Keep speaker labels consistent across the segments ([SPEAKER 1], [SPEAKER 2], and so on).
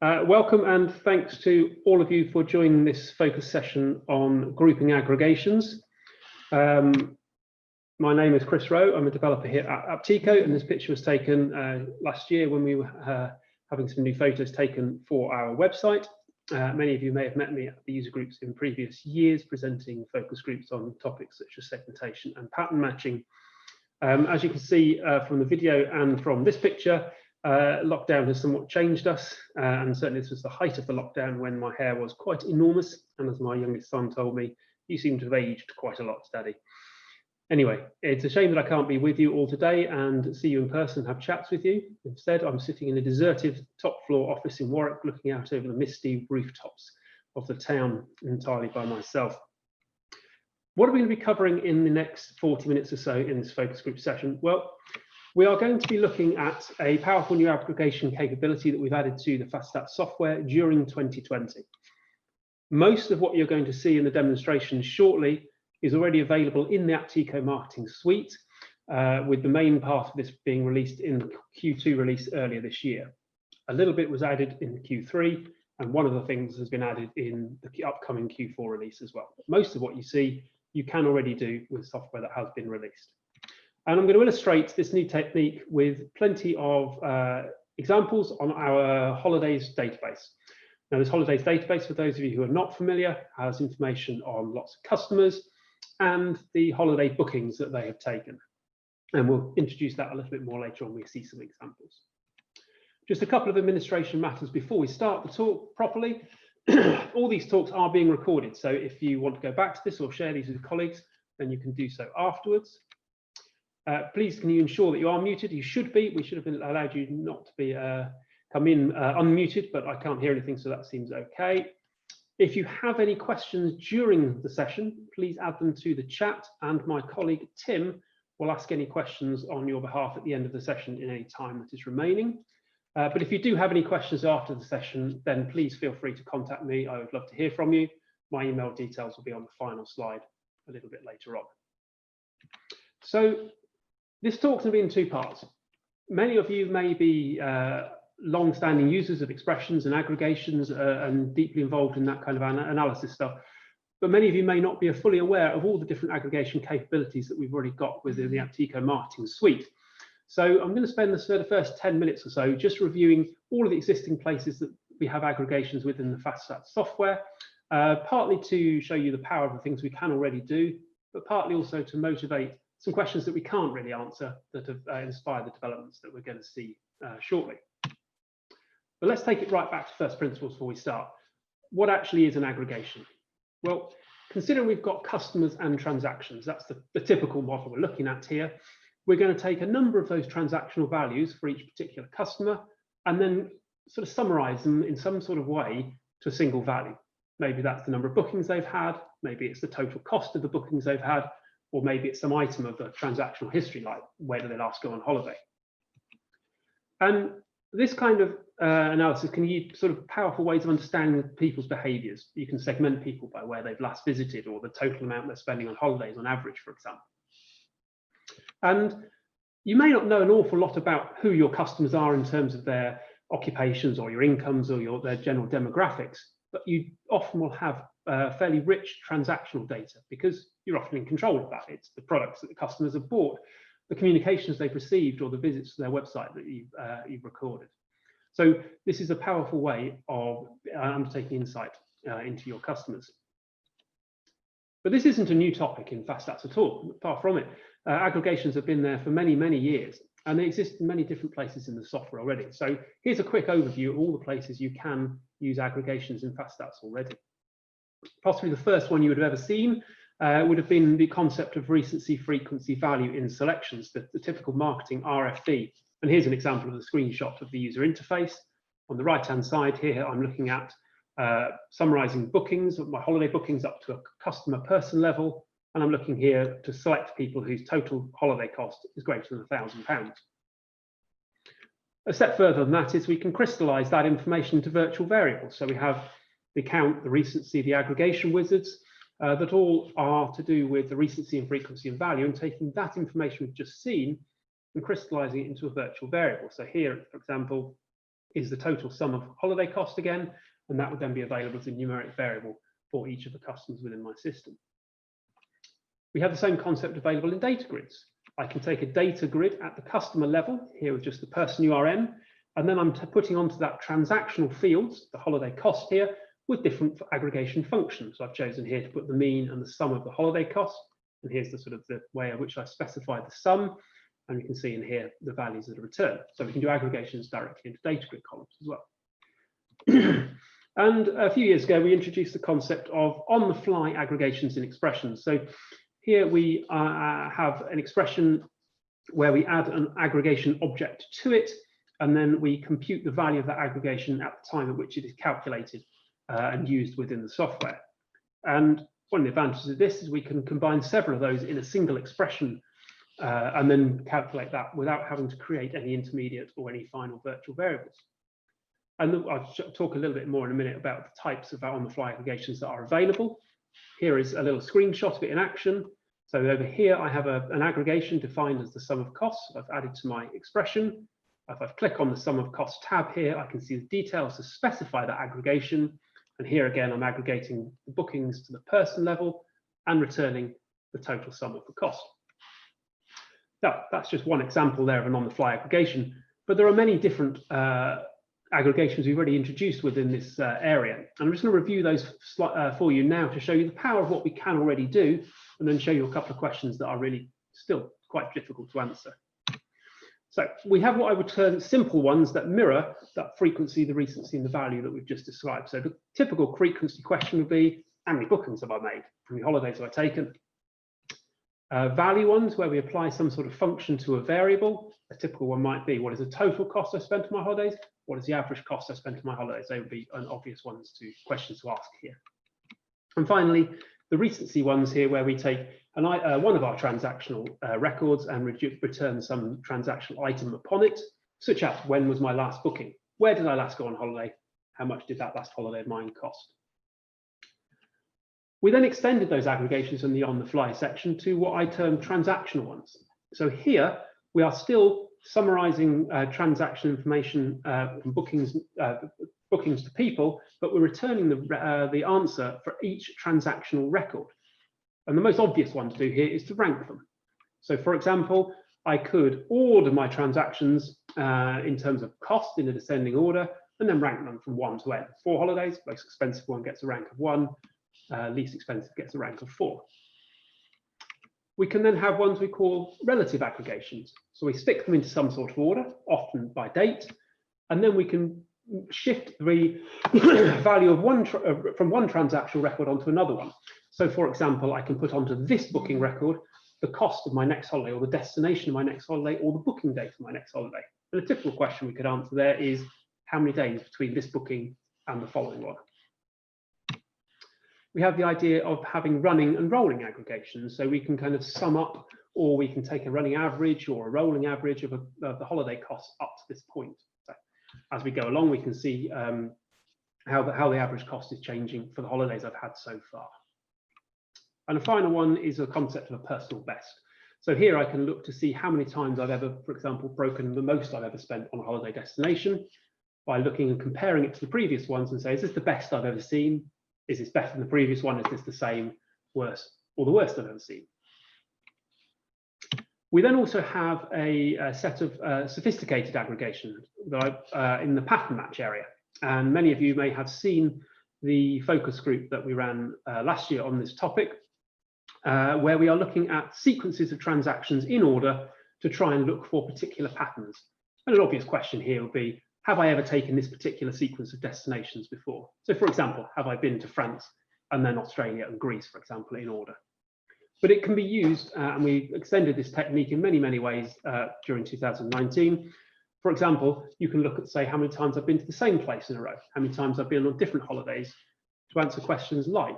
[SPEAKER 1] Welcome and thanks to all of you for joining this focus session on grouping aggregations. My name is Chris Rowe. I'm a developer here at Apteco, and this picture was taken last year when we were having some new photos taken for our website. Many of you may have met me at the user groups in previous years, presenting focus groups on topics such as segmentation and pattern matching. As you can see from the video and from this picture, lockdown has somewhat changed us, and certainly this was the height of the lockdown when my hair was quite enormous, and as my youngest son told me, you seem to have aged quite a lot, Daddy. Anyway, it's a shame that I can't be with you all today and see you in person, have chats with you. Instead, I'm sitting in a deserted top floor office in Warwick, looking out over the misty rooftops of the town entirely by myself. What are we going to be covering in the next 40 minutes or so in this focus group session? Well, we are going to be looking at a powerful new aggregation capability that we've added to the FastStats software during 2020. Most of what you're going to see in the demonstration shortly is already available in the Apteco Marketing Suite, with the main part of this being released in the Q2 release earlier this year. A little bit was added in Q3, and one of the things has been added in the upcoming Q4 release as well. But most of what you see, you can already do with software that has been released. And I'm going to illustrate this new technique with plenty of examples on our holidays database. Now, this holidays database, for those of you who are not familiar, has information on lots of customers and the holiday bookings that they have taken. And we'll introduce that a little bit more later on. We see some examples. Just a couple of administration matters before we start the talk properly. All these talks are being recorded, so if you want to go back to this or share these with colleagues, then you can do so afterwards. Please, can you ensure that you are muted? You should be. We should have been allowed you not to be come in unmuted, but I can't hear anything, so that seems okay. If you have any questions during the session, please add them to the chat, and my colleague Tim will ask any questions on your behalf at the end of the session in any time that is remaining. But if you do have any questions after the session, then please feel free to contact me. I would love to hear from you. My email details will be on the final slide a little bit later on. So this talk's going to be in two parts. Many of you may be long-standing users of expressions and aggregations and deeply involved in that kind of analysis stuff. But many of you may not be fully aware of all the different aggregation capabilities that we've already got within the Apteco Marketing Suite. So I'm going to spend the first 10 minutes or so just reviewing all of the existing places that we have aggregations within the FastStats software, partly to show you the power of the things we can already do, but partly also to motivate some questions that we can't really answer that have inspired the developments that we're going to see shortly. But let's take it right back to first principles before we start. What actually is an aggregation? Well, considering we've got customers and transactions, that's the typical model we're looking at here. We're going to take a number of those transactional values for each particular customer and then sort of summarize them in some sort of way to a single value. Maybe that's the number of bookings they've had, maybe it's the total cost of the bookings they've had, or maybe it's some item of the transactional history, like where did they last go on holiday. And this kind of analysis can use sort of powerful ways of understanding people's behaviors. You can segment people by where they've last visited or the total amount they're spending on holidays on average, for example. And you may not know an awful lot about who your customers are in terms of their occupations or your incomes or their general demographics, but you often will have fairly rich transactional data because you're often in control of that. It's the products that the customers have bought, the communications they've received, or the visits to their website that you've recorded. So this is a powerful way of undertaking insight into your customers. But this isn't a new topic in FastStats at all, far from it. Aggregations have been there for many, many years, and they exist in many different places in the software already. So here's a quick overview of all the places you can use aggregations in FastStats already. Possibly the first one you would have ever seen would have been the concept of recency, frequency, value in selections, the typical marketing RFV. And here's an example of the screenshot of the user interface. On the right-hand side here, I'm looking at summarizing bookings, my holiday bookings up to a customer person level. And I'm looking here to select people whose total holiday cost is greater than £1,000. A step further than that is we can crystallize that information into virtual variables. So we have the count, the recency, the aggregation wizards that all are to do with the recency and frequency and value, and taking that information we've just seen and crystallizing it into a virtual variable. So here, for example, is the total sum of holiday cost again, and that would then be available as a numeric variable for each of the customers within my system. We have the same concept available in data grids. I can take a data grid at the customer level, here with just the person URN, and then I'm putting onto that transactional fields, the holiday cost here, with different aggregation functions. So I've chosen here to put the mean and the sum of the holiday cost, and here's the sort of the way in which I specify the sum, and you can see in here the values that are returned. So we can do aggregations directly into data grid columns as well. And a few years ago, we introduced the concept of on-the-fly aggregations in expressions. So here we have an expression where we add an aggregation object to it, and then we compute the value of that aggregation at the time at which it is calculated and used within the software. And one of the advantages of this is we can combine several of those in a single expression and then calculate that without having to create any intermediate or any final virtual variables. And I'll talk a little bit more in a minute about the types of on-the-fly aggregations that are available. Here is a little screenshot of it in action. So over here, I have an aggregation defined as the sum of costs I've added to my expression. If I click on the sum of costs tab here, I can see the details to specify that aggregation. And here again, I'm aggregating the bookings to the person level and returning the total sum of the cost. Now, that's just one example there of an on-the-fly aggregation, but there are many different aggregations we've already introduced within this area. And I'm just going to review those for you now to show you the power of what we can already do, and then show you a couple of questions that are really still quite difficult to answer. So we have what I would term simple ones that mirror that frequency, the recency, and the value that we've just described. So the typical frequency question would be, how many bookings have I made? How many holidays have I taken? Value ones, where we apply some sort of function to a variable. A typical one might be, what is the total cost I spent on my holidays? What is the average cost I spent on my holidays? They would be an obvious questions to ask here. And finally, the recency ones here, where we take one of our transactional records and return some transactional item upon it, such as when was my last booking? Where did I last go on holiday? How much did that last holiday of mine cost? We then extended those aggregations in the on-the-fly section to what I term transactional ones. So here we are still summarizing transaction information from bookings to people, but we're returning the answer for each transactional record. And the most obvious one to do here is to rank them. So for example, I could order my transactions in terms of cost in a descending order, and then rank them from 1 to n. 4 holidays, most expensive one gets a rank of 1, least expensive gets a rank of 4. We can then have ones we call relative aggregations. So we stick them into some sort of order, often by date, and then we can shift the value of from one transactional record onto another one. So for example, I can put onto this booking record the cost of my next holiday, or the destination of my next holiday, or the booking date of my next holiday. And a typical question we could answer there is, how many days between this booking and the following one? We have the idea of having running and rolling aggregations. So we can kind of sum up, or we can take a running average or a rolling average of the holiday costs up to this point. So as we go along, we can see how the average cost is changing for the holidays I've had so far. And the final one is a concept of a personal best. So here I can look to see how many times I've ever, for example, broken the most I've ever spent on a holiday destination by looking and comparing it to the previous ones and say, is this the best I've ever seen? Is this better than the previous one? Is this the same, worse, or the worst I've ever seen? We then also have a set of sophisticated aggregations in the pattern match area. And many of you may have seen the focus group that we ran last year on this topic, where we are looking at sequences of transactions in order to try and look for particular patterns. And an obvious question here would be, have I ever taken this particular sequence of destinations before? So for example, have I been to France and then Australia and Greece, for example, in order? But it can be used, and we extended this technique in many, many ways during 2019. For example, you can look at, say, how many times I've been to the same place in a row, how many times I've been on different holidays, to answer questions like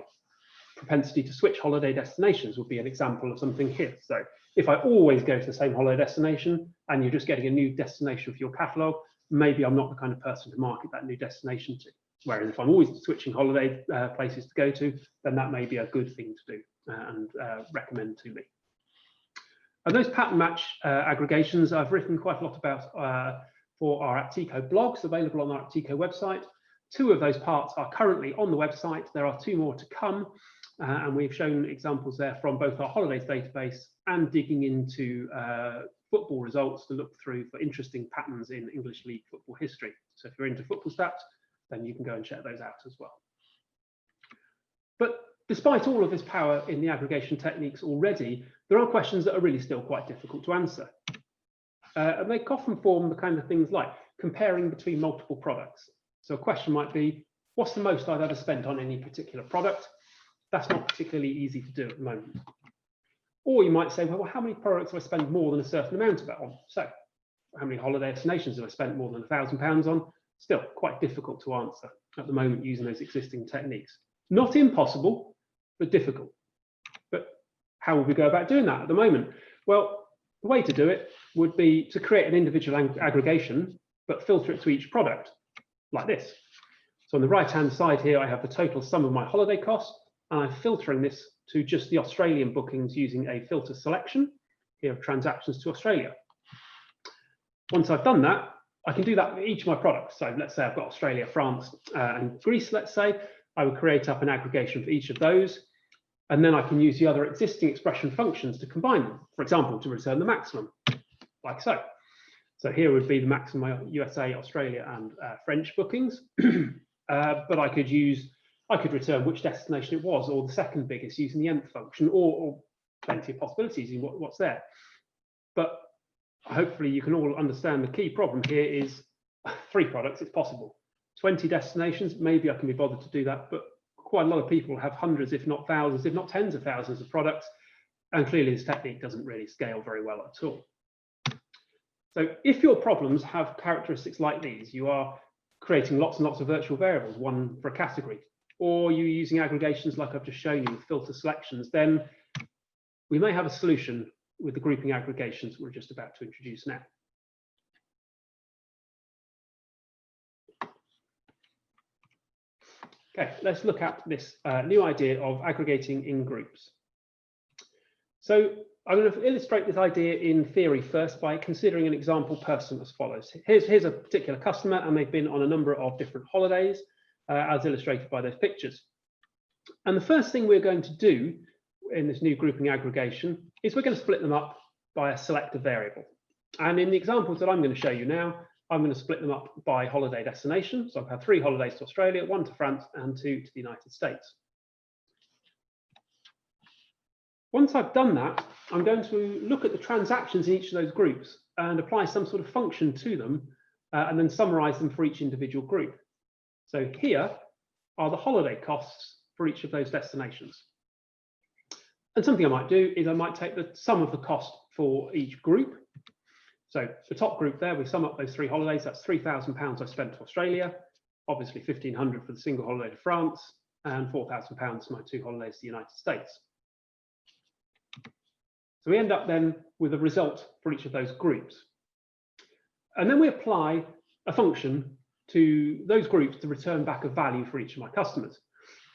[SPEAKER 1] propensity to switch holiday destinations would be an example of something here. So if I always go to the same holiday destination and you're just getting a new destination for your catalogue, maybe I'm not the kind of person to market that new destination to. Whereas if I'm always switching holiday places to go to, then that may be a good thing to do and recommend to me. And those pattern match aggregations I've written quite a lot about for our Apteco blogs available on our Apteco website. 2 of those parts are currently on the website. There are 2 more to come, and we've shown examples there from both our holidays database and digging into football results to look through for interesting patterns in English League football history. So if you're into football stats, then you can go and check those out as well. But despite all of this power in the aggregation techniques already, there are questions that are really still quite difficult to answer. And they often form the kind of things like comparing between multiple products. So a question might be, what's the most I've ever spent on any particular product? That's not particularly easy to do at the moment. Or you might say, well, how many products have I spent more than a certain amount of that on? So how many holiday destinations have I spent more than £1,000 on? Still quite difficult to answer at the moment using those existing techniques. Not impossible, but difficult. But how would we go about doing that at the moment? Well, the way to do it would be to create an individual aggregation, but filter it to each product, like this. So on the right-hand side here, I have the total sum of my holiday costs, and I'm filtering this to just the Australian bookings using a filter selection here of transactions to Australia. Once I've done that, I can do that with each of my products. So let's say I've got Australia, France, and Greece, let's say. I would create up an aggregation for each of those. And then I can use the other existing expression functions to combine them, for example, to return the maximum, like so. So here would be the maximum USA, Australia, and French bookings. But I could return which destination it was, or the second biggest using the nth function, or plenty of possibilities in what's there. But hopefully you can all understand the key problem here is 3 products, it's possible. 20 destinations, maybe I can be bothered to do that, but quite a lot of people have hundreds, if not thousands, if not tens of thousands of products, and clearly this technique doesn't really scale very well at all. So if your problems have characteristics like these, you are creating lots and lots of virtual variables, one for a category, or you're using aggregations like I've just shown you with filter selections, then we may have a solution with the grouping aggregations we're just about to introduce now. Okay, let's look at this new idea of aggregating in groups. So I'm going to illustrate this idea in theory first by considering an example person as follows. Here's a particular customer, and they've been on a number of different holidays, as illustrated by those pictures. And the first thing we're going to do in this new grouping aggregation is we're going to split them up by a selector variable. And in the examples that I'm going to show you now, I'm going to split them up by holiday destination. So I've had 3 holidays to Australia, 1 to France, and 2 to the United States. Once I've done that, I'm going to look at the transactions in each of those groups and apply some sort of function to them, and then summarize them for each individual group. So here are the holiday costs for each of those destinations. And something I might do is I might take the sum of the cost for each group. So the top group there, we sum up those 3 holidays. That's £3,000 I spent to Australia, obviously £1,500 for the single holiday to France, and £4,000 for my 2 holidays to the United States. So we end up then with a result for each of those groups. And then we apply a function to those groups to return back a value for each of my customers.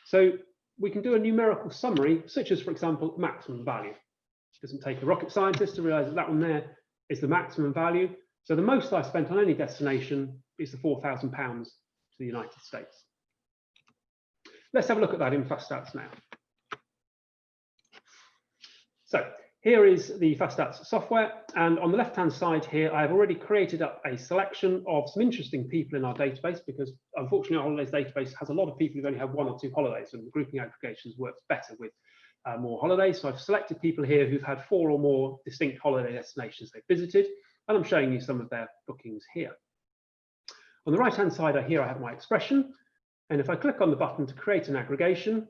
[SPEAKER 1] So we can do a numerical summary, such as, for example, maximum value. It doesn't take a rocket scientist to realize that that one there is the maximum value. So the most I spent on any destination is the £4,000 to the United States. Let's have a look at that in FastStats now. So here is the FastStats software, and on the left-hand side here, I've already created up a selection of some interesting people in our database, because unfortunately our holidays database has a lot of people who only have 1 or 2 holidays, and the grouping aggregations works better with more holidays. So I've selected people here who've had 4 or more distinct holiday destinations they've visited, and I'm showing you some of their bookings here. On the right-hand side here, I have my expression, and if I click on the button to create an aggregation,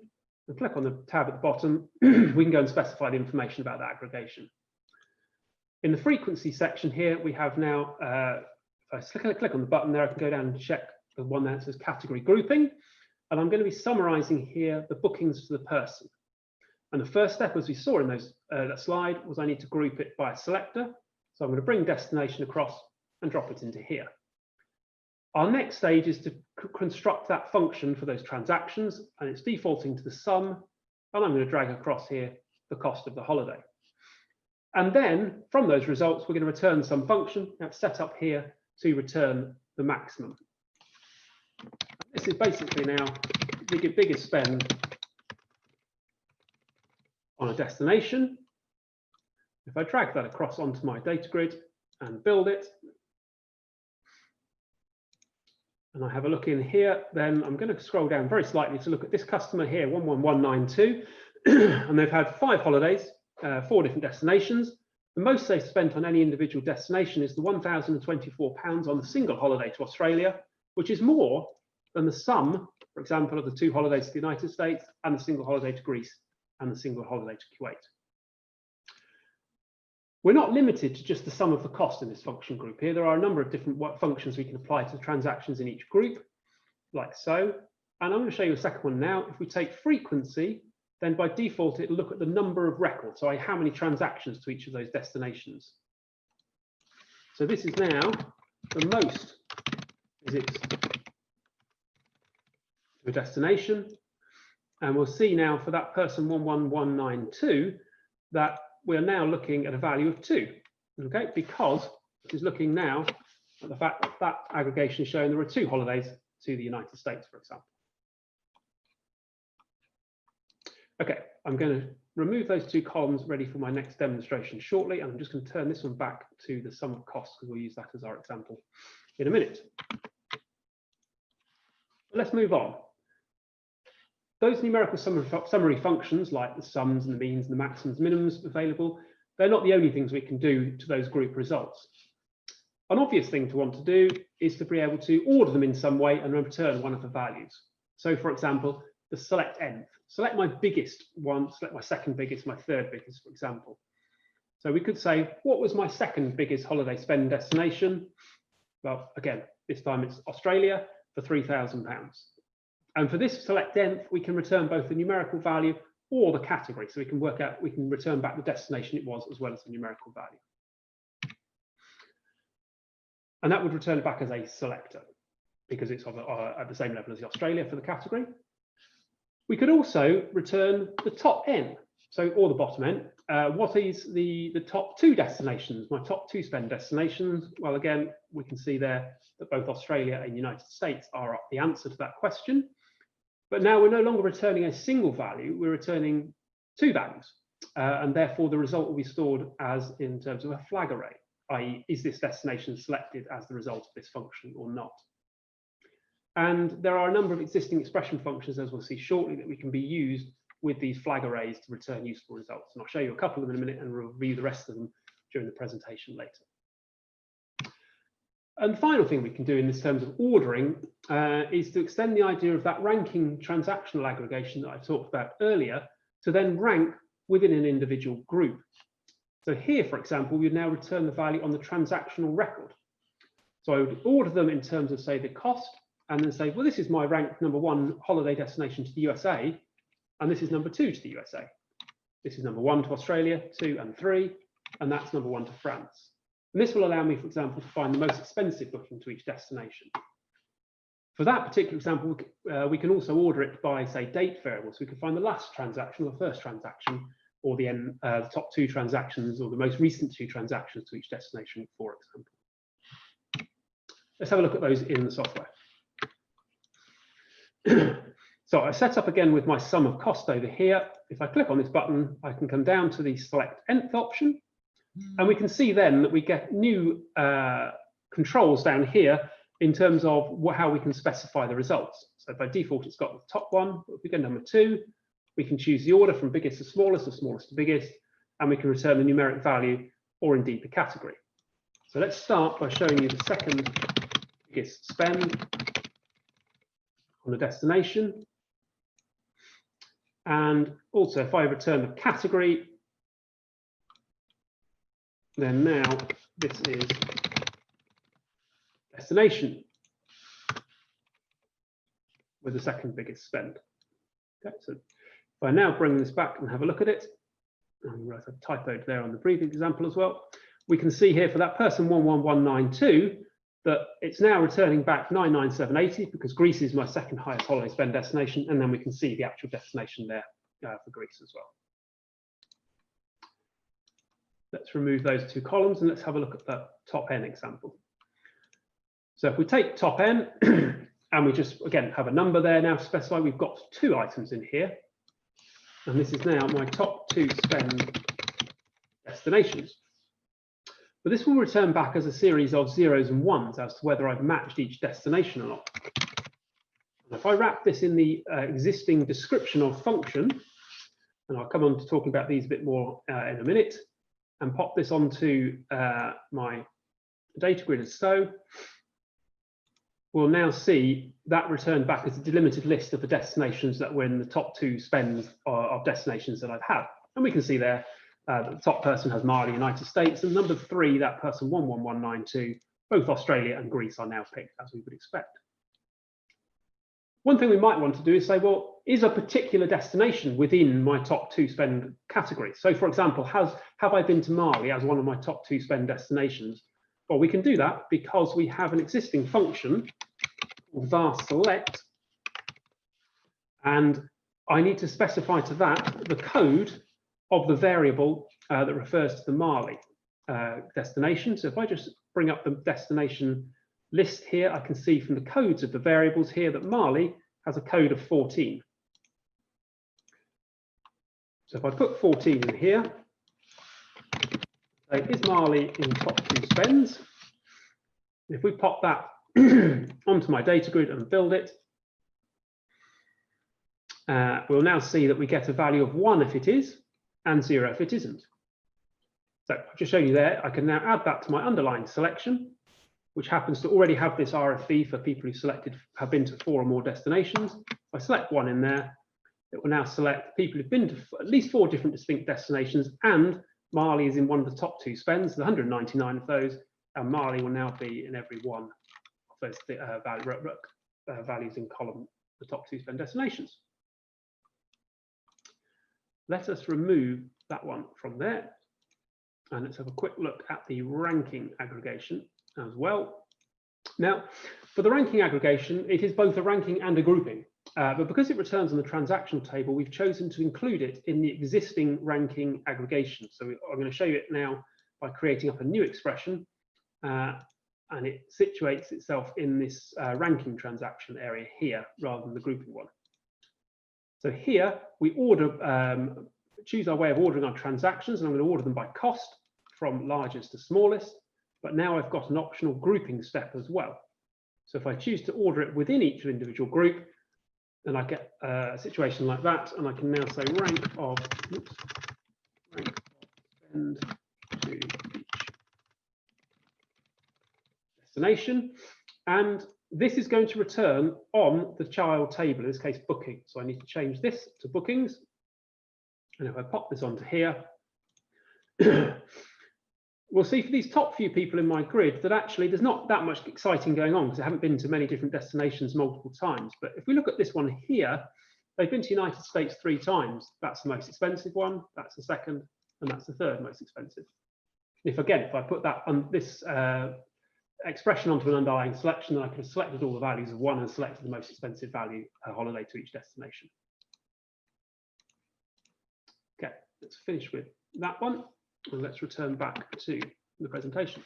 [SPEAKER 1] and click on the tab at the bottom, we can go and specify the information about the aggregation. In the frequency section here, we have now, if I click on the button there, I can go down and check the one that says category grouping, and I'm going to be summarizing here the bookings for the person. And the first step, as we saw in that slide, was I need to group it by a selector. So I'm going to bring destination across and drop it into here. Our next stage is to construct that function for those transactions, and it's defaulting to the sum, and I'm going to drag across here the cost of the holiday. And then from those results, we're going to return some function that's set up here to return the maximum. This is basically now the biggest spend on a destination. If I drag that across onto my data grid and build it, and I have a look in here, then I'm going to scroll down very slightly to look at this customer here, 11192, and they've had 5 holidays, 4 different destinations. The most they've spent on any individual destination is the £1,024 on the single holiday to Australia, which is more than the sum, for example, of the 2 holidays to the United States and the single holiday to Greece and the single holiday to Kuwait. We're not limited to just the sum of the cost in this function group here. There are a number of different functions we can apply to the transactions in each group, like so. And I'm going to show you a second one now. If we take frequency, then by default, it'll look at the number of records, so how many transactions to each of those destinations. So this is now the most visits to a destination. And we'll see now for that person 11192 that we're now looking at a value of 2, okay, because it is looking now at the fact that that aggregation is showing there are 2 holidays to the United States, for example. Okay, I'm going to remove those 2 columns ready for my next demonstration shortly, and I'm just going to turn this one back to the sum of costs because we'll use that as our example in a minute. But let's move on. Those numerical summary functions, like the sums and the means and the maximums, minimums available, they're not the only things we can do to those group results. An obvious thing to want to do is to be able to order them in some way and return one of the values. So, for example, the select nth. Select my biggest one, select my second biggest, my third biggest, for example. So we could say, what was my second biggest holiday spend destination? Well, again, this time it's Australia for £3,000. And for this select nth, we can return both the numerical value or the category. So we can work out, we can return back the destination it was as well as the numerical value. And that would return it back as a selector because it's at the same level as the Australia for the category. We could also return the top n, so or the bottom n. What is the top 2 destinations, my top 2 spend destinations? Well, again, we can see there that both Australia and the United States are the answer to that question. But now we're no longer returning a single value, we're returning 2 values. And therefore, the result will be stored as in terms of a flag array, i.e. is this destination selected as the result of this function or not? And there are a number of existing expression functions, as we'll see shortly, that we can be used with these flag arrays to return useful results. And I'll show you a couple of them in a minute and review the rest of them during the presentation later. And the final thing we can do in this terms of ordering is to extend the idea of that ranking transactional aggregation that I talked about earlier to then rank within an individual group. So here, for example, we would now return the value on the transactional record. So I would order them in terms of, say, the cost, and then say, well, this is my rank number 1 holiday destination to the USA, and this is number 2 to the USA. This is number 1 to Australia, 2 and 3, and that's number 1 to France. And this will allow me, for example, to find the most expensive booking to each destination. For that particular example, we can also order it by, say, date variable. So we can find the last transaction or the first transaction, or the top 2 transactions, or the most recent 2 transactions to each destination, for example. Let's have a look at those in the software. So I set up again with my sum of cost over here. If I click on this button, I can come down to the select nth option. And we can see then that we get new controls down here in terms of how we can specify the results. So by default, it's got the top one. If we go number 2, we can choose the order from biggest to smallest or smallest to biggest, and we can return the numeric value or indeed the category. So let's start by showing you the second biggest spend on the destination. And also, if I return the category, then now this is destination with the second biggest spend. Okay, so if I now bring this back and have a look at it, and I've typoed there on the previous example as well, we can see here for that person 11192 that it's now returning back 99780 because Greece is my second highest holiday spend destination, and then we can see the actual destination there for Greece as well. Let's remove those 2 columns and let's have a look at that top n example. So if we take top N and we just, again, have a number there now specified, we've got 2 items in here. And this is now my top 2 spend destinations. But this will return back as a series of 0s and 1s as to whether I've matched each destination or not. And if I wrap this in the existing description of function, and I'll come on to talking about these a bit more in a minute, and pop this onto my data grid as so, we'll now see that returned back as a delimited list of the destinations that were in the top 2 spends of destinations that I've had. And we can see there that the top person has Mali, United States, and number 3, that person 11192, both Australia and Greece are now picked, as we would expect. One thing we might want to do is say, well, is a particular destination within my top 2 spend category? So for example, have I been to Mali as one of my top 2 spend destinations? Well, we can do that because we have an existing function called var_select, and I need to specify to that the code of the variable that refers to the Mali destination. So if I just bring up the destination list here, I can see from the codes of the variables here that Mali has a code of 14. So if I put 14 in here, say, is Mali in top 2 spends? If we pop that onto my data grid and build it, we'll now see that we get a value of 1 if it is, and 0 if it isn't. So I've just shown you there, I can now add that to my underlying selection, which happens to already have this RFV for people who have been to 4 or more destinations. If I select 1 in there, it will now select people who've been to at least 4 different distinct destinations, and Mali is in one of the top 2 spends, the 199 of those, and Mali will now be in every one of those values in column, the top 2 spend destinations. Let us remove that one from there, and let's have a quick look at the ranking aggregation as well. Now, for the ranking aggregation, it is both a ranking and a grouping, but because it returns on the transactional table, we've chosen to include it in the existing ranking aggregation. So I'm going to show you it now by creating up a new expression, and it situates itself in this ranking transaction area here rather than the grouping one. So here we choose our way of ordering our transactions, and I'm going to order them by cost from largest to smallest. But now I've got an optional grouping step as well. So if I choose to order it within each individual group, then I get a situation like that, and I can now say rank of spend to each destination, and this is going to return on the child table, in this case booking. So I need to change this to bookings, and if I pop this onto here, we'll see for these top few people in my grid that actually there's not that much exciting going on because I haven't been to many different destinations multiple times. But if we look at this one here, they've been to the United States 3 times. That's the most expensive one, that's the second, and that's the third most expensive. If I put that on this expression onto an underlying selection, then I could have selected all the values of 1 and selected the most expensive value holiday to each destination. Okay, let's finish with that one. And let's return back to the presentation.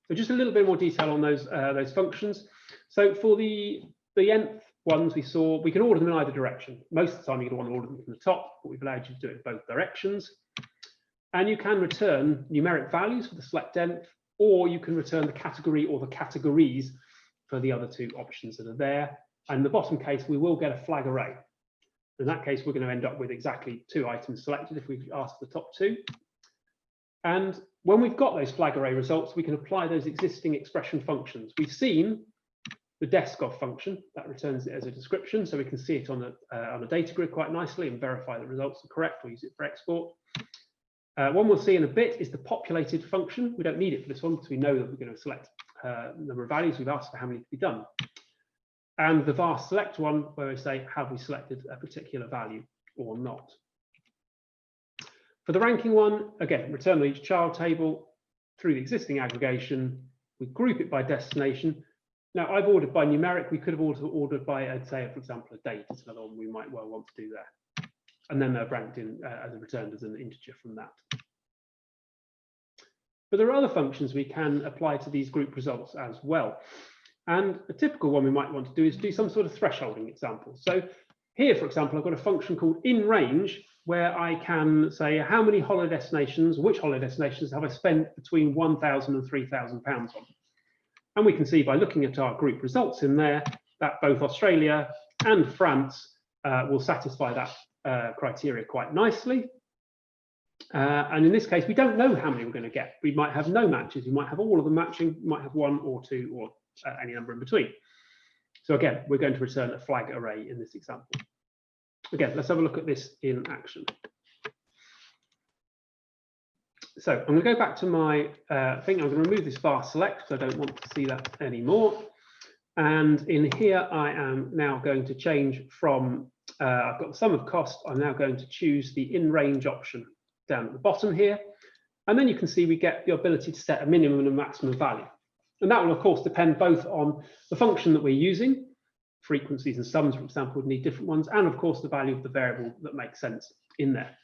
[SPEAKER 1] So just a little bit more detail on those functions. So for the nth ones we saw, we can order them in either direction. Most of the time you're going to want to order them from the top, but we've allowed you to do it in both directions. And you can return numeric values for the select nth, or you can return the category or the categories for the other 2 options that are there. And in the bottom case, we will get a flag array. In that case, we're going to end up with exactly 2 items selected if we ask for the top 2. And when we've got those flag array results, we can apply those existing expression functions. We've seen the desc_of function that returns it as a description, so we can see it on a data grid quite nicely and verify the results are correct or use it for export. One we'll see in a bit is the populated function. We don't need it for this one because we know that we're going to select a number of values. We've asked for how many to be done. And the var_select one, where we say, have we selected a particular value or not? For the ranking one, again, return each child table through the existing aggregation. We group it by destination. Now, I've ordered by numeric. We could have also ordered by, I'd say, for example, a date. It's another one we might well want to do there. And then they're ranked in as returned as an integer from that. But there are other functions we can apply to these group results as well. And a typical one we might want to do is do some sort of thresholding example. So here, for example, I've got a function called inRange, where I can say how many holiday destinations, which holiday destinations have I spent between £1,000 and £3,000 on. And we can see by looking at our group results in there that both Australia and France will satisfy that criteria quite nicely. And in this case, we don't know how many we're going to get. We might have no matches. We might have all of them matching. We might have one or two or any number in between. So again, we're going to return a flag array in this example. Again, let's have a look at this in action. So I'm going to go back to my thing. I'm going to remove this var select because I don't want to see that anymore. And in here, I am now going to change from, I've got the sum of cost. I'm now going to choose the inRange option down at the bottom here. And then you can see we get the ability to set a minimum and a maximum value. And that will, of course, depend both on the function that we're using. Frequencies and sums, for example, would need different ones, and of course, the value of the variable that makes sense in there.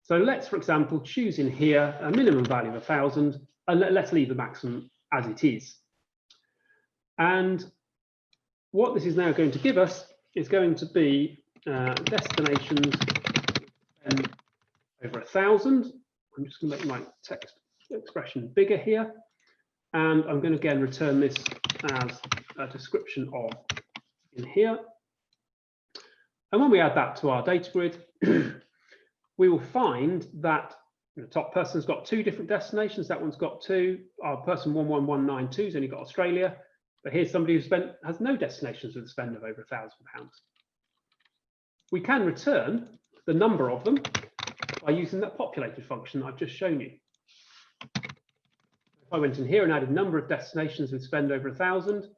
[SPEAKER 1] So let's, for example, choose in here a minimum value of 1,000, and let's leave the maximum as it is. And what this is now going to give us is going to be destinations over 1,000. I'm just going to make my text expression bigger here. And I'm going to again return this as a description of in here. And when we add that to our data grid, we will find that the top person's got 2 different destinations. That one's got 2. Our person 11192 has only got Australia. But here's somebody who has no destinations with a spend of over £1,000. We can return the number of them by using that populated function that I've just shown you. If I went in here and added number of destinations with spend over 1,000,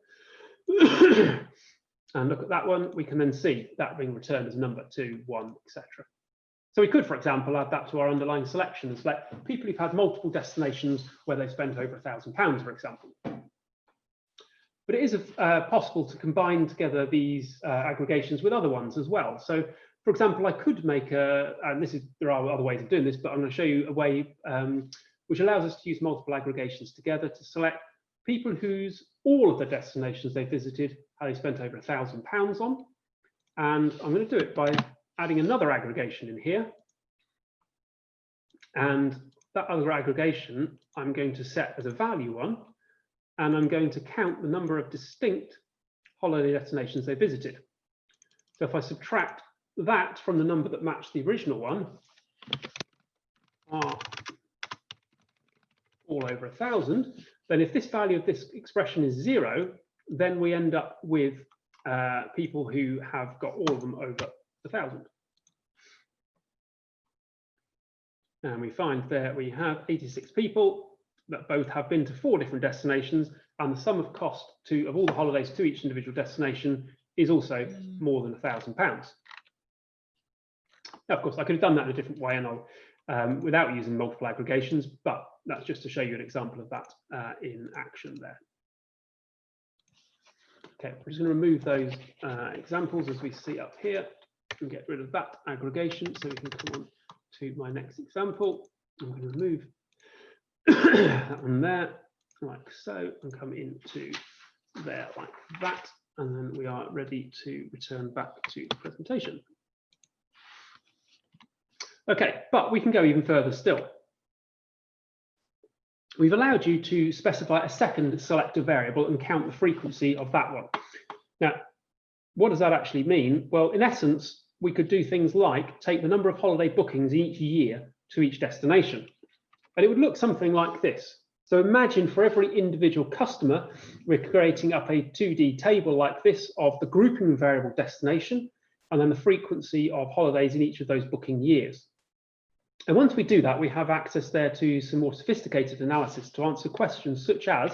[SPEAKER 1] and look at that one, we can then see that being returned as a number 2, 1, etc. So we could, for example, add that to our underlying selection and select people who've had multiple destinations where they spent over £1,000, for example. But it is possible to combine together these aggregations with other ones as well. So, for example, I could make and there are other ways of doing this, but I'm going to show you a way which allows us to use multiple aggregations together to select people whose all of the destinations they visited, how they spent over £1,000 on. And I'm going to do it by adding another aggregation in here. And that other aggregation, I'm going to set as a value one. And I'm going to count the number of distinct holiday destinations they visited. So if I subtract that from the number that matched the original one, all over 1,000, then if this value of this expression is 0, then we end up with people who have got all of them over 1,000. And we find there we have 86 people that both have been to 4 different destinations, and the sum of cost of all the holidays to each individual destination is also more than £1,000. Now, of course, I could have done that in a different way and without using multiple aggregations, but that's just to show you an example of that in action there. Okay, we're just going to remove those examples as we see up here and get rid of that aggregation so we can come on to my next example. I'm going to remove that one there, like so, and come into there like that, and then we are ready to return back to the presentation. Okay, but we can go even further still. We've allowed you to specify a second selector variable and count the frequency of that one. Now, what does that actually mean? Well, in essence, we could do things like take the number of holiday bookings each year to each destination. And it would look something like this. So imagine for every individual customer, we're creating up a 2D table like this of the grouping variable destination and then the frequency of holidays in each of those booking years. And once we do that, we have access there to some more sophisticated analysis to answer questions such as,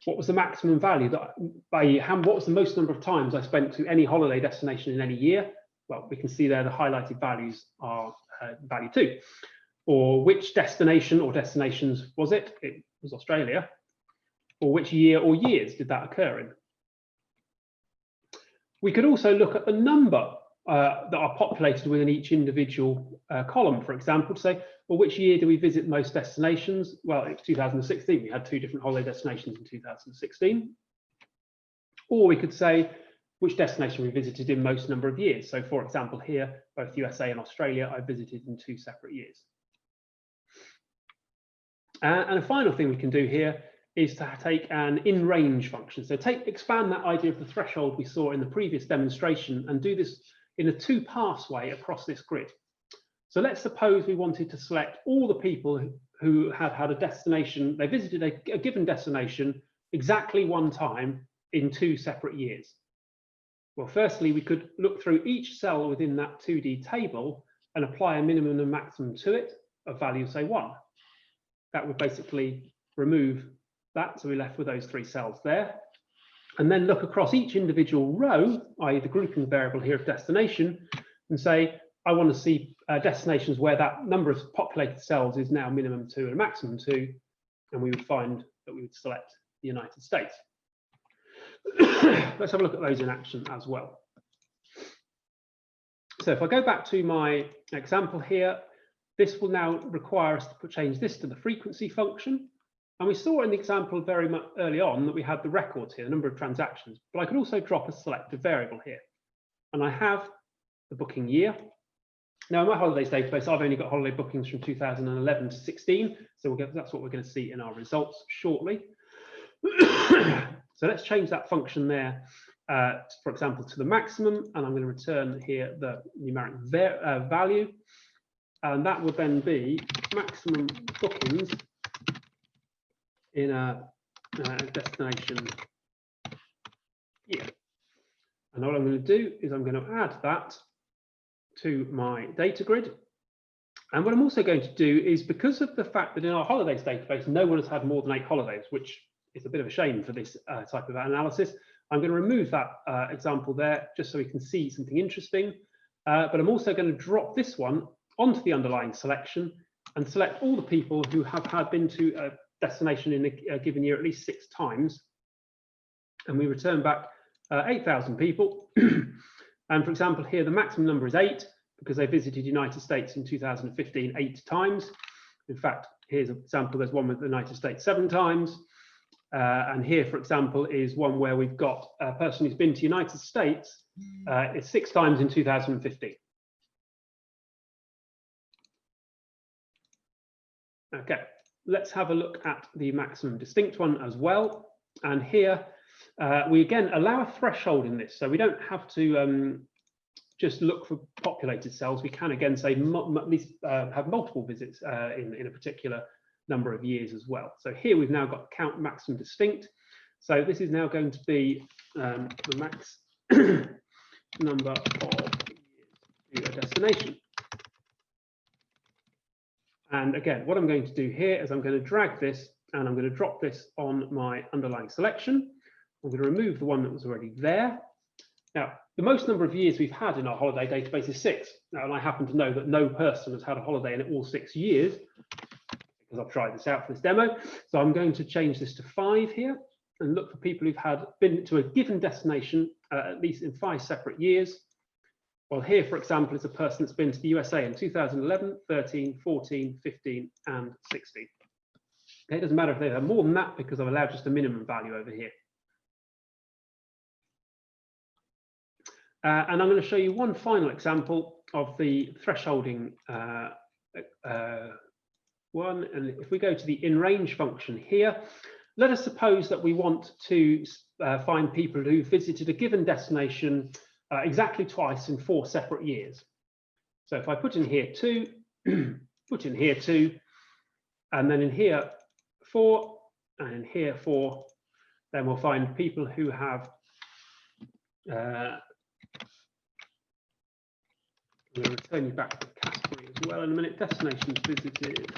[SPEAKER 1] what was the maximum value that what was the most number of times I spent to any holiday destination in any year? Well, we can see there the highlighted values are value 2. Or which destination or destinations was it? It was Australia. Or which year or years did that occur in? We could also look at the number that are populated within each individual column, for example, to say, well, which year do we visit most destinations? Well, it's 2016. We had 2 different holiday destinations in 2016. Or we could say, which destination we visited in most number of years. So, for example, here, both USA and Australia, I visited in 2 separate years. And a final thing we can do here is to take an in-range function. So expand that idea of the threshold we saw in the previous demonstration and do this in a 2-pass way across this grid. So let's suppose we wanted to select all the people who have had a destination, they visited a given destination exactly 1 time in 2 separate years. Well, firstly, we could look through each cell within that 2D table and apply a minimum and maximum to it of value, say 1. That would basically remove that, so we're left with those 3 cells there. And then look across each individual row, i.e. the grouping variable here of destination, and say, I want to see destinations where that number of populated cells is now minimum 2 and a maximum 2, and we would find that we would select the United States. Let's have a look at those in action as well. So if I go back to my example here, this will now require us to change this to the frequency function. And we saw in the example very much early on that we had the records here, the number of transactions, but I could also drop a selected variable here. And I have the booking year. Now in my holidays database, I've only got holiday bookings from 2011 to 16. So that's what we're going to see in our results shortly. So let's change that function there, for example, to the maximum. And I'm going to return here the numeric value. And that would then be maximum bookings in a destination year. And all I'm going to do is I'm going to add that to my data grid. And what I'm also going to do is, because of the fact that in our holidays database, no one has had more than 8 holidays, which is a bit of a shame for this type of analysis, I'm going to remove that example there just so we can see something interesting. But I'm also going to drop this one onto the underlying selection and select all the people who have been to a destination in a given year at least 6 times. And we return back 8,000 people. And for example, here the maximum number is 8 because they visited the United States in 2015 8 times. In fact, here's an example, there's one with the United States 7 times. And here, for example, is one where we've got a person who's been to the United States 6 times in 2015. Okay, let's have a look at the maximum distinct one as well. And here we again allow a threshold in this, so we don't have to just look for populated cells. We can again say at least have multiple visits in a particular number of years as well. So here we've now got count maximum distinct. So this is now going to be the max number of years to a destination. And again, what I'm going to do here is I'm going to drag this and I'm going to drop this on my underlying selection. I'm going to remove the one that was already there. Now, the most number of years we've had in our holiday database is 6. Now, and I happen to know that no person has had a holiday in all 6 years, because I've tried this out for this demo. So I'm going to change this to 5 here and look for people who've been to a given destination at least in 5 separate years. Well, here, for example, is a person that's been to the USA in 2011, 13, 14, 15, and 16. Okay, it doesn't matter if they have more than that because I've allowed just a minimum value over here. And I'm going to show you one final example of the thresholding one. And if we go to the in-range function here, let us suppose that we want to find people who visited a given destination exactly twice in 4 separate years. So if I put in here 2, put in here 2, and then in here 4, and in here 4, then we'll find people who have I'm going to return you back to the category as well in a minute. Destinations visited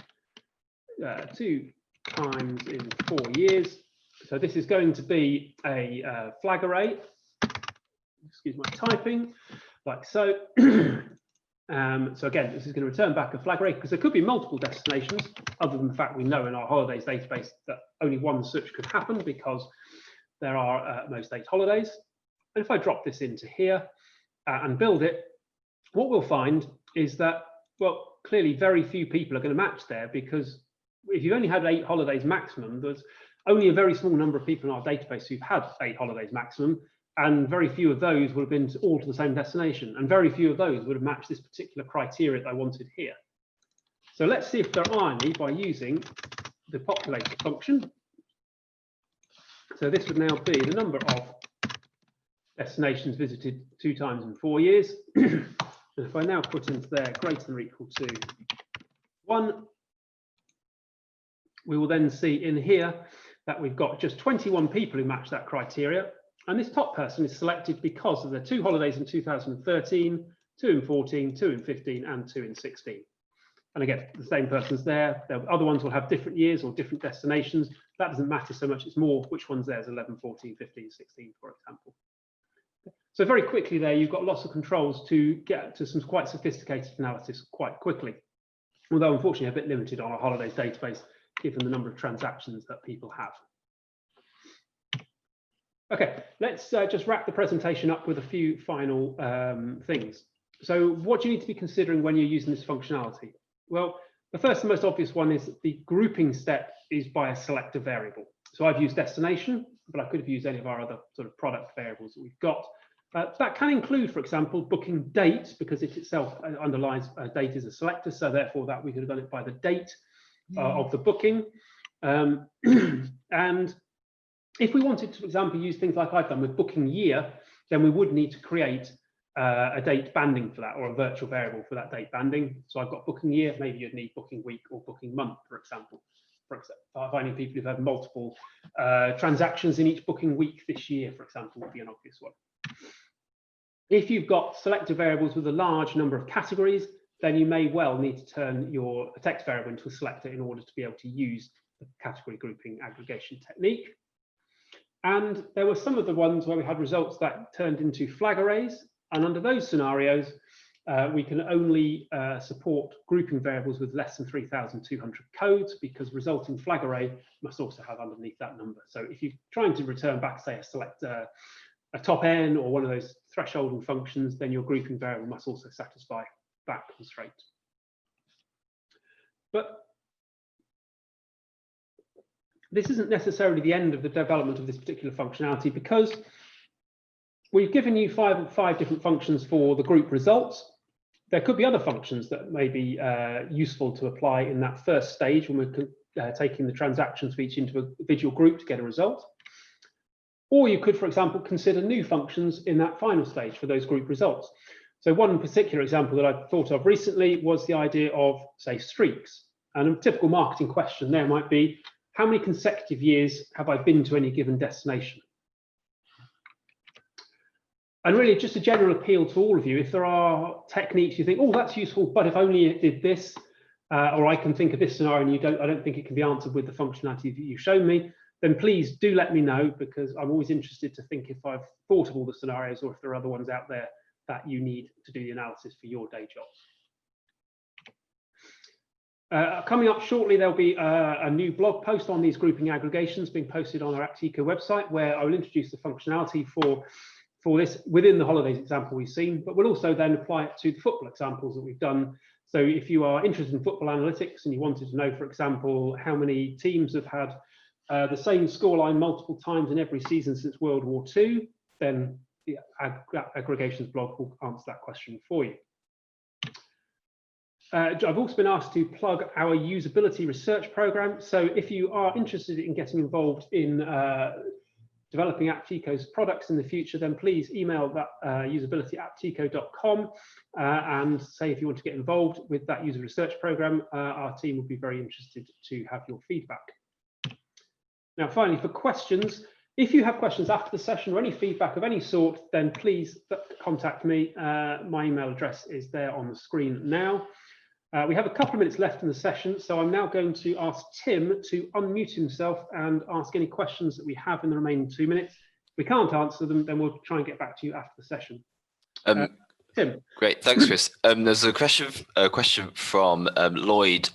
[SPEAKER 1] 2 times in 4 years. So this is going to be a flag array. Excuse my typing, like so. So again, this is going to return back a flag array because there could be multiple destinations, other than the fact we know in our holidays database that only one such could happen because there are at most 8 holidays. And if I drop this into here and build it, what we'll find is that, well, clearly very few people are going to match there, because if you've only had 8 holidays maximum, there's only a very small number of people in our database who've had 8 holidays maximum, and very few of those would have been all to the same destination, and very few of those would have matched this particular criteria that I wanted here. So let's see if there are any by using the populator function. So this would now be the number of destinations visited 2 times in 4 years. And if I now put into there greater than or equal to 1, we will then see in here that we've got just 21 people who match that criteria. And this top person is selected because of the 2 holidays in 2013, 2 in 14, 2 in 15, and 2 in 16. And again, the same person's there. The other ones will have different years or different destinations. That doesn't matter so much. It's more which one's there is 11, 14, 15, 16, for example. So very quickly there, you've got lots of controls to get to some quite sophisticated analysis quite quickly. Although unfortunately a bit limited on our holidays database, given the number of transactions that people have. Okay, let's just wrap the presentation up with a few final things. So what do you need to be considering when you're using this functionality? Well, the first and most obvious one is that the grouping step is by a selector variable. So I've used destination, but I could have used any of our other sort of product variables that we've got. That can include, for example, booking date, because it itself underlies date is a selector, so therefore that we could have done it by the date of the booking. And if we wanted to, for example, use things like I've done with booking year, then we would need to create a date banding for that, or a virtual variable for that date banding. So I've got booking year, maybe you'd need booking week or booking month, for example. Finding people who've had multiple transactions in each booking week this year, for example, would be an obvious one. If you've got selector variables with a large number of categories, then you may well need to turn your text variable into a selector in order to be able to use the category grouping aggregation technique. And there were some of the ones where we had results that turned into flag arrays. And under those scenarios, we can only support grouping variables with less than 3,200 codes, because resulting flag array must also have underneath that number. So if you're trying to return back, say, a top n or one of those thresholding functions, then your grouping variable must also satisfy that constraint. But this isn't necessarily the end of the development of this particular functionality, because we've given you five different functions for the group results. There could be other functions that may be useful to apply in that first stage when we're taking the transactions for each individual group to get a result. Or you could, for example, consider new functions in that final stage for those group results. So one particular example that I thought of recently was the idea of, say, streaks. And a typical marketing question there might be, how many consecutive years have I been to any given destination? And really just a general appeal to all of you, if there are techniques you think, oh, that's useful, but if only it did this, or I can think of this scenario and I don't think it can be answered with the functionality that you've shown me, then please do let me know, because I'm always interested to think if I've thought of all the scenarios or if there are other ones out there that you need to do the analysis for your day job. Coming up shortly, there'll be a new blog post on these grouping aggregations being posted on our Apteco website, where I will introduce the functionality for this within the holidays example we've seen, but we'll also then apply it to the football examples that we've done. So if you are interested in football analytics and you wanted to know, for example, how many teams have had the same scoreline multiple times in every season since World War II, then the aggregations blog will answer that question for you. I've also been asked to plug our usability research program. So if you are interested in getting involved in developing Apteco's products in the future, then please email that usability@apteco.com and say if you want to get involved with that user research program. Our team will be very interested to have your feedback. Now, finally, for questions, if you have questions after the session or any feedback of any sort, then please contact me. My email address is there on the screen now. We have a couple of minutes left in the session, so I'm now going to ask Tim to unmute himself and ask any questions that we have in the remaining 2 minutes. If we can't answer them, then we'll try and get back to you after the session. Tim.
[SPEAKER 2] Great, thanks, Chris. There's a question from Lloyd,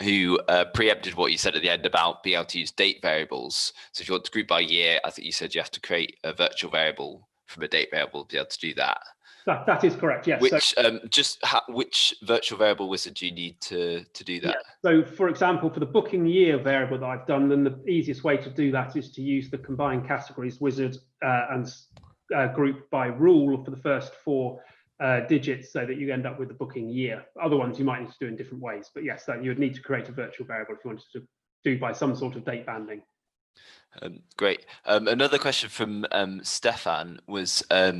[SPEAKER 2] who preempted what you said at the end about being able to use date variables. So if you want to group by year, I think you said you have to create a virtual variable from a date variable to be able to do that.
[SPEAKER 1] That is correct, yes.
[SPEAKER 2] Which virtual variable wizard do you need to do that?
[SPEAKER 1] Yeah. So for example, for the booking year variable that I've done, then the easiest way to do that is to use the combined categories wizard and group by rule for the first 4 digits, so that you end up with the booking year. Other ones you might need to do in different ways, but yes, that you would need to create a virtual variable if you wanted to do by some sort of date banding.
[SPEAKER 2] Great. Another question from Stefan was, let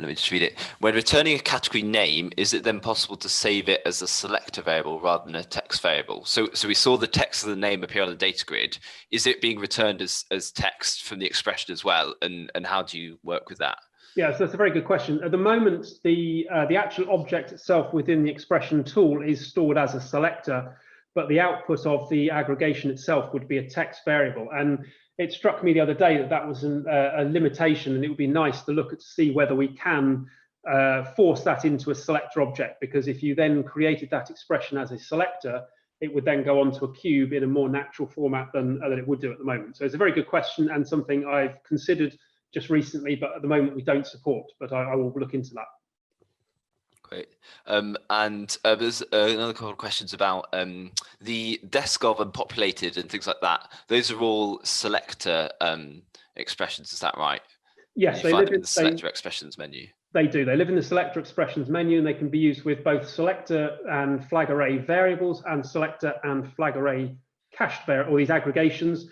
[SPEAKER 2] me just read it. When returning a category name, is it then possible to save it as a selector variable rather than a text variable? So we saw the text of the name appear on the data grid. Is it being returned as text from the expression as well? And how do you work with that?
[SPEAKER 1] Yeah, so that's a very good question. At the moment, the actual object itself within the expression tool is stored as a selector, but the output of the aggregation itself would be a text variable. And it struck me the other day that that was a limitation, and it would be nice to look at to see whether we can force that into a selector object, because if you then created that expression as a selector, it would then go onto a cube in a more natural format than it would do at the moment. So it's a very good question and something I've considered just recently, but at the moment we don't support, but I will look into that.
[SPEAKER 2] Great. And there's another couple of questions about the deskov and populated and things like that. Those are all selector expressions, is that right?
[SPEAKER 1] Yes,
[SPEAKER 2] they live in the selector expressions menu. They
[SPEAKER 1] do. They live in the selector expressions menu, and they can be used with both selector and flag array variables and selector and flag array cached variables, or these aggregations.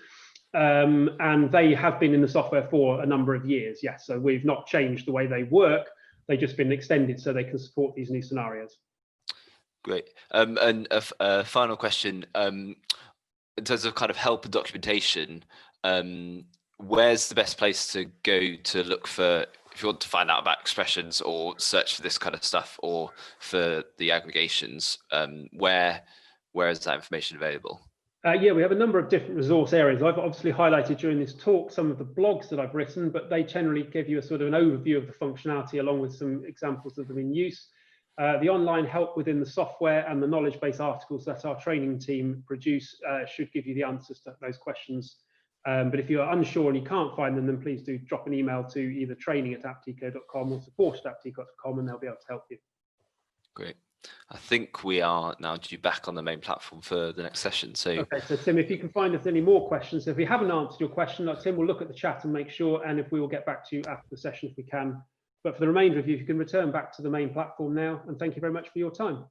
[SPEAKER 1] And they have been in the software for a number of years. Yes, so we've not changed the way they work. They've just been extended so they can support these new scenarios.
[SPEAKER 2] Great. And a final question, in terms of kind of help and documentation, where's the best place to go to look for, if you want to find out about expressions or search for this kind of stuff, or for the aggregations, where is that information available?
[SPEAKER 1] Yeah, we have a number of different resource areas. I've obviously highlighted during this talk some of the blogs that I've written, but they generally give you a sort of an overview of the functionality along with some examples of them in use. The online help within the software and the knowledge base articles that our training team produce should give you the answers to those questions. But if you're unsure and you can't find them, then please do drop an email to either training@apteco.com or support@apteco.com, and they'll be able to help you.
[SPEAKER 2] Great. I think we are now due back on the main platform for the next session. So
[SPEAKER 1] okay, so Tim, if you can find us any more questions, if we haven't answered your question, Tim will look at the chat and make sure, and if we will get back to you after the session if we can. But for the remainder of you, if you can return back to the main platform now, and thank you very much for your time.